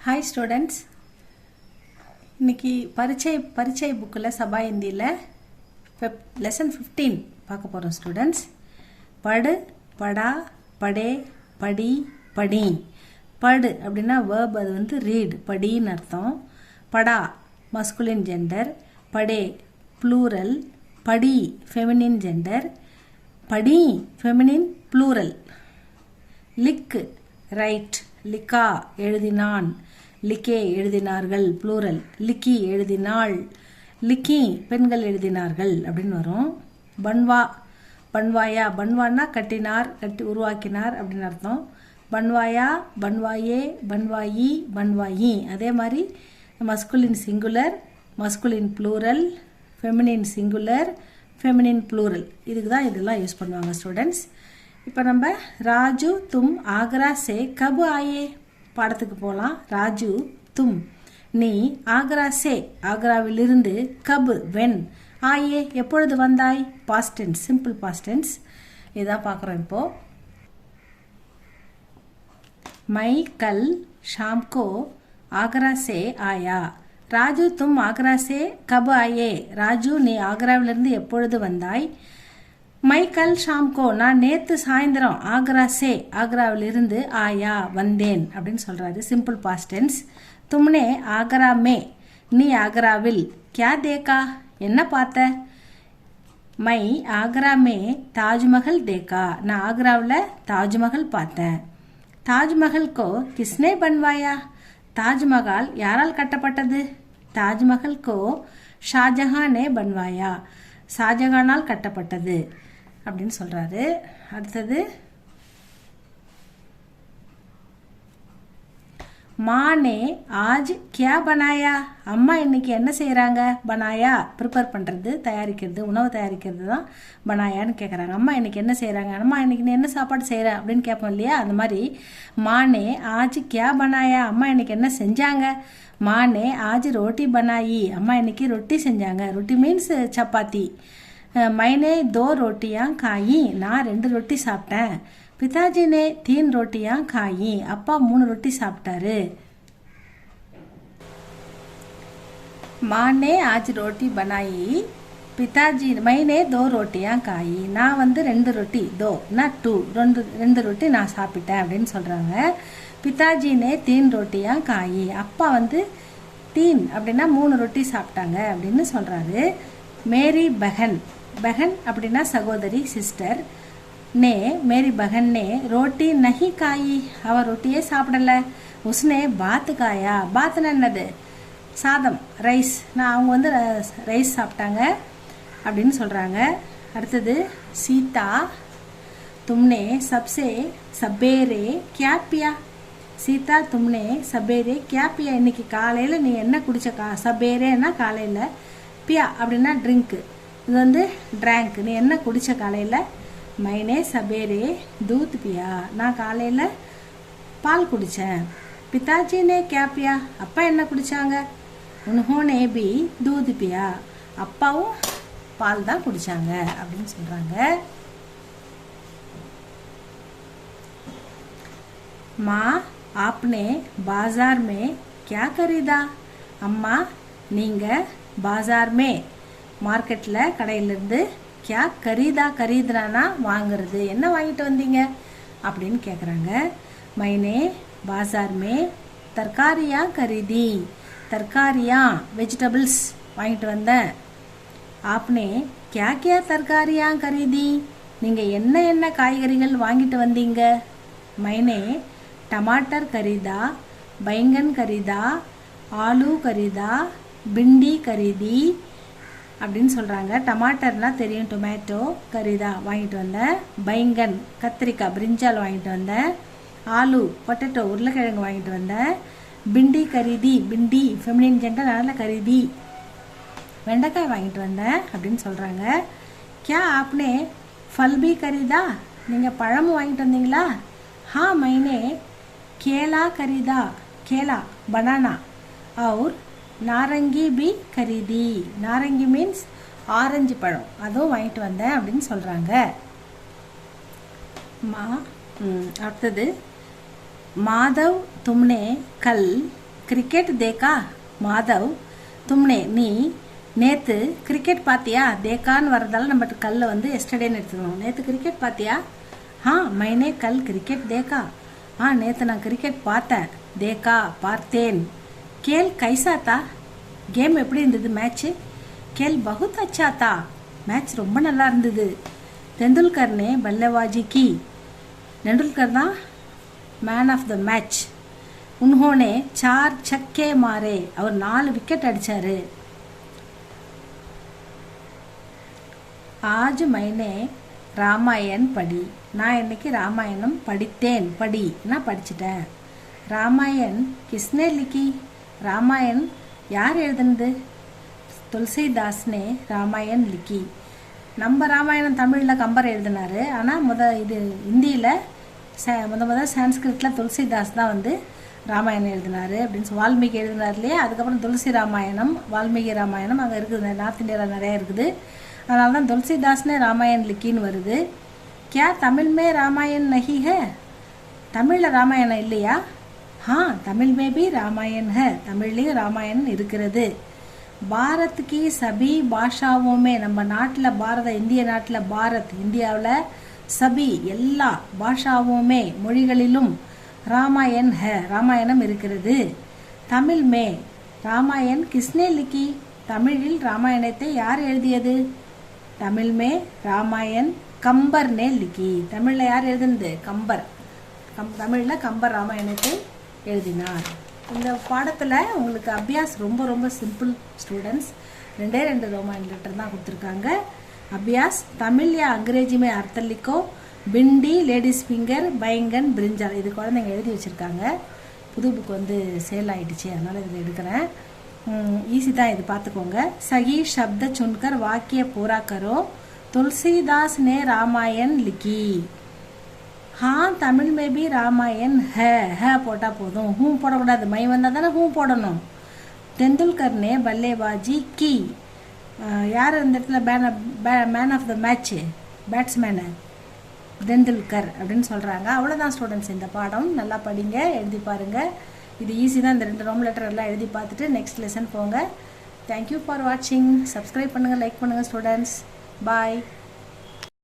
Hi students, இன்னைக்கு பரீட்சை புக்கில் சபா இந்தியில் லெசன் 15 பார்க்க போகிறோம் ஸ்டூடெண்ட்ஸ். படு, படா, படே, படி, படி. படு அப்படின்னா வேர்ப், அது வந்து ரீட், படின்னு அர்த்தம். படா மஸ்குலின் ஜெண்டர், படே ப்ளூரல், படி ஃபெமினின் ஜெண்டர், படி ஃபெமினின் ப்ளூரல். லிக் ரைட், லிக்கா எழுதினான், லிக்கே எழுதினார்கள் ப்ளூரல், லிக்கி எழுதினாள், லிக்கி பெண்கள் எழுதினார்கள் அப்படின்னு வரும். பன்வா, பன்வாயா, பன்வானா கட்டினார், உருவாக்கினார் அப்படின்னு அர்த்தம். பன்வாயா, பன்வாயே, பன்வாயி, பன்வாயி. அதே மாதிரி masculine singular, masculine plural, feminine singular, feminine plural. இதுக்கு தான் இதெல்லாம் யூஸ் பண்ணுவாங்க ஸ்டூடெண்ட்ஸ். இப்போ நம்ம ராஜு தும் ஆக்ரா சே கப் ஆயே பாடத்துக்கு போகலாம். ராஜு தும், நீ ஆக்ரா சே ஆக்ராவிலிருந்து, கப் வென், ஆயே எப்பொழுது வந்தாய், past tense, simple past tense. இதான் பார்க்குறோம் இப்போ. மை கல் ஷாம் கோ ஆக்ரா சே ஆயா. ராஜு தும் ஆக்ரா சே கப் ஆயே. ராஜு நீ ஆக்ராவிலிருந்து எப்பொழுது வந்தாய். மை கல் ஷாம்கோ, நான் நேற்று சாயந்தரம் ஆக்ரா சே ஆக்ராவிலிருந்து ஆயா வந்தேன் அப்படின்னு சொல்கிறாரு, சிம்பிள் பாஸ்ட் டென்ஸ். தும்னே ஆக்ரா மே, நீ ஆக்ராவில், கியா தேக்கா என்ன பார்த்த. மை ஆக்ரா மே தாஜ்மஹல் தேக்கா, நான் ஆக்ராவில் தாஜ்மஹல் பார்த்தேன். தாஜ்மஹல் கோ கிஸ்னே பன்வாயா, தாஜ்மஹால் யாரால் கட்டப்பட்டது. தாஜ்மஹல் கோ ஷாஜஹானே பன்வாயா, ஷாஜஹானால் கட்டப்பட்டது அப்படின்னு சொல்றாரு. அடுத்தது மானே ஆஜ் கியா பனாயா, அம்மா இன்னைக்கு என்ன செய்கிறாங்க. பனாயா ப்ரிப்பேர் பண்ணுறது, தயாரிக்கிறது, உணவு தயாரிக்கிறது தான் பனாயான்னு கேட்குறாங்க. அம்மா இன்னைக்கு என்ன செய்கிறாங்க, அம்மா இன்னைக்கு நீ என்ன சாப்பாடு செய்கிற அப்படின்னு கேட்போம் இல்லையா, அந்த மாதிரி மானே ஆஜ் கியா பனாயா, அம்மா இன்னைக்கு என்ன செஞ்சாங்க. மானே ஆஜ் ரோட்டி பனாயி, அம்மா இன்னைக்கு ரொட்டி செஞ்சாங்க. ரொட்டி மீன்ஸ் சப்பாத்தி. மைனே தோ ரோட்டியா காயி, நான் 2 ரொட்டி சாப்பிட்டேன். பிதாஜி நே 3 ரோட்டியா காயி, அப்பா 3 ரொட்டி சாப்பிட்டாரு. மானே ஆஜ் ரோட்டி பனாயி, பிதாஜி மைனே தோ ரோட்டியா காயி, நான் வந்து 2 ரொட்டி, தோ நான் 2 2 ரொட்டி நான் சாப்பிட்டேன் அப்படின்னு சொல்கிறாங்க. பிதாஜி நே 3 ரோட்டியா காயி, அப்பா வந்து 3 அப்படின்னா 3 ரொட்டி சாப்பிட்டாங்க அப்படின்னு சொல்கிறாரு. மேரி பஹன், பஹன் அப்படின்னா சகோதரி, சிஸ்டர். நே மேரி பஹன் நே ரோட்டி நஹி காயி, அவ ரொட்டியே சாப்பிடல. உஸ்னே பாத்து காயா, பாத்துனா என்னது, சாதம், ரைஸ், நான் அவங்க வந்து ரைஸ் சாப்பிட்டாங்க அப்படின்னு சொல்கிறாங்க. அடுத்தது சீதா, தும்னே சப்சே சபேரே கியா பியா. சீதா தும்னே சபேரே கியா பியா, இன்னைக்கு காலையில் நீ என்ன குடிச்ச. சபேரேன்னா காலையில், பியா அப்படின்னா ட்ரிங்க்கு, இது வந்து ட்ராங்க், நீ என்ன குடிச்ச காலையில். மைனே சபேரே தூத் பியா, நான் காலையில் பால் குடித்தேன். பிதாஜி நே கியா பியா, அப்பா என்ன குடித்தாங்க. உன்ஹோனே பி தூத் பியா, அப்பாவும் பால் தான் குடித்தாங்க அப்படின்னு சொல்கிறாங்க. மா ஆப்னே பாஜார் மே கியா கரீதா. அம்மா நீங்கள் பாஜார் மே மார்க்கெட்டில், கடையிலேருந்து, கியா கரீதா, கரீதுனா வாங்குறது, என்ன வாங்கிட்டு வந்தீங்க அப்படின்னு கேட்குறாங்க. மைனே பாஜார் மே தர்காரியா கரீதி, தர்காரியா வெஜிடபிள்ஸ் வாங்கிட்டு வந்தேன். ஆப்னே கியா கியா தர்காரியா கரீதி, நீங்கள் என்ன என்ன காய்கறிகள் வாங்கிட்டு வந்தீங்க. மைனே டமாட்டர் கரீதா, பைங்கன் கரீதா, ஆலு கரீதா, பிண்டி கரீதி அப்படின்னு சொல்கிறாங்க. டமாட்டர்னா தெரியும், டொமேட்டோ, கரீதா வாங்கிட்டு வந்தேன். பைங்கன் கத்திரிக்காய், பிரிஞ்சால் வாங்கிட்டு வந்தேன். ஆலு பொட்டேட்டோ உருளைக்கிழங்கு வாங்கிட்டு வந்தேன். பிண்டி கரீதி, பிண்டி ஃபெமினின் ஜெண்டர், அதனால் கரீதி வெண்டைக்காய் வாங்கிட்டு வந்தேன் அப்படின்னு சொல்கிறாங்க. கியா ஆப்னே ஃபல்பி கரீதா, நீங்கள் பழமும் வாங்கிட்டு வந்தீங்களா. ஹா மைனே கேலா கரீதா, கேலா பனானா, और நாரங்கி பி கரீதி, நாரங்கி மீன்ஸ் ஆரஞ்சு பழம், அதுவும் வாங்கிட்டு வந்தேன் அப்படின்னு சொல்கிறாங்க. அடுத்தது माधव तुमने कल क्रिकेट देखा माधव तुमने நீ நேற்று கிரிக்கெட் பார்த்தியா தேக்கான்னு வரதால நம்ம கல்ல வந்து எஸ்டர்டேன்னு எடுத்துக்கணும். நேற்று கிரிக்கெட் பார்த்தியா? हाँ मैंने कल क्रिकेट देखा. हाँ நேற்று நான் கிரிக்கெட் பார்த்தேன். देखा பார்த்தேன். खेल कैसा था? கேம் எப்படி இருந்தது? மேட்ச் खेल बहुत अच्छा था. மேட்ச் ரொம்ப நல்லா இருந்தது. तेंदुलकर ने बल्लेबाजी की. तेंदुलकर தான் மேன் ஆஃப் த மேட்ச். उन्होंने 4 छक्के मारे. அவர் 4 விக்கெட் அடிச்சாரு. आज मैंने ராமாயண் படி. நான் இன்னைக்கு ராமாயணம் படித்தேன். படி நான் படிச்சிட்டேன். ராமாயண் கிஸ்னே லிக்கி. ராமாயண் யார் எழுதுனது? துளசிதாஸ்னே ராமாயண் லிக்கி. நம்ம ராமாயணம் தமிழில் கம்பர் எழுதினாரு. ஆனால் இது இந்தியில் முத சான்ஸ்கிரிட்டில் துளசிதாஸ் தான் வந்து ராமாயணம் எழுதினார் அப்படின்னு வால்மீகி எழுதினார் இல்லையா. அதுக்கப்புறம் துளசி ராமாயணம், வால்மீகி ராமாயணம் அங்கே இருக்குது. நார்த் இந்தியாவில் நிறையா இருக்குது. அதனால தான் துளசிதாஸ்னே ராமாயண் லிக்கின்னு வருது. क्या तमिल में रामायण नहीं है? தமிழில் ராமாயணம் இல்லையா? हाँ तमिल में भी रामायण है. தமிழ்லேயும் ராமாயணம் இருக்கிறது. பாரத் கி சபி பாஷாவுமே. நம்ம நாட்டில் இந்திய நாட்டில் பாரத் இந்தியாவில் சபி எல்லா பாஷாவுமே மொழிகளிலும் ராமாயண் है ராமாயணம் இருக்கிறது. தமிழ் மே ராமாயண் கிஸ்னே லிக்கி. தமிழில் ராமாயணத்தை யார் எழுதியது? தமிழ் மே ராமாயண் கம்பர் நே லிக்கி. தமிழில் யார் எழுதுனது? கம்பர். தமிழில் கம்பர் ராமாயணத்தை எழுதினார். இந்த பாடத்தில் உங்களுக்கு அபியாஸ் ரொம்ப ரொம்ப சிம்பிள் ஸ்டூடெண்ட்ஸ். 2 ரோமான் லெட்டர் தான் கொடுத்துருக்காங்க. அபியாஸ் தமிழ் யா अंग्रेजी में अर्थ लिखो. பிண்டி, லேடிஸ் ஃபிங்கர், பைங்கன், பிரிஞ்சால் இது குழந்தைங்க எழுதி வச்சுருக்காங்க. புது புக் வந்து சேல் ஆகிடுச்சு, அதனால் இதில் எடுக்கிறேன். ஈஸி தான், இது பார்த்துக்கோங்க. சகி शब्द चुनकर वाक्य पूरा करो. तुलसीदास ने रामायण लिखी. हाँ तमिल में भी रामायण है போட்டால் போதும். ஹூ போடக்கூடாது. மை வந்தால் தானே ஹூ போடணும். तेंदुलकर ने बल्लेबाजी की. யார் இந்த இடத்துல man of the match? Batsman Tendulkar அப்படின்னு சொல்கிறாங்க. அவ்வளோதான் ஸ்டூடெண்ட்ஸ், இந்த பாடம் நல்லா படிங்க, எழுதி பாருங்கள். இது ஈஸி தான். இந்த 2 ரோம் லெட்டர் எல்லாம் எழுதி பார்த்துட்டு நெக்ஸ்ட் லெசன் போங்க. தேங்க்யூ ஃபார் வாட்சிங். சப்ஸ்கிரைப் பண்ணுங்கள், லைக் பண்ணுங்கள் ஸ்டூடெண்ட்ஸ். பாய்.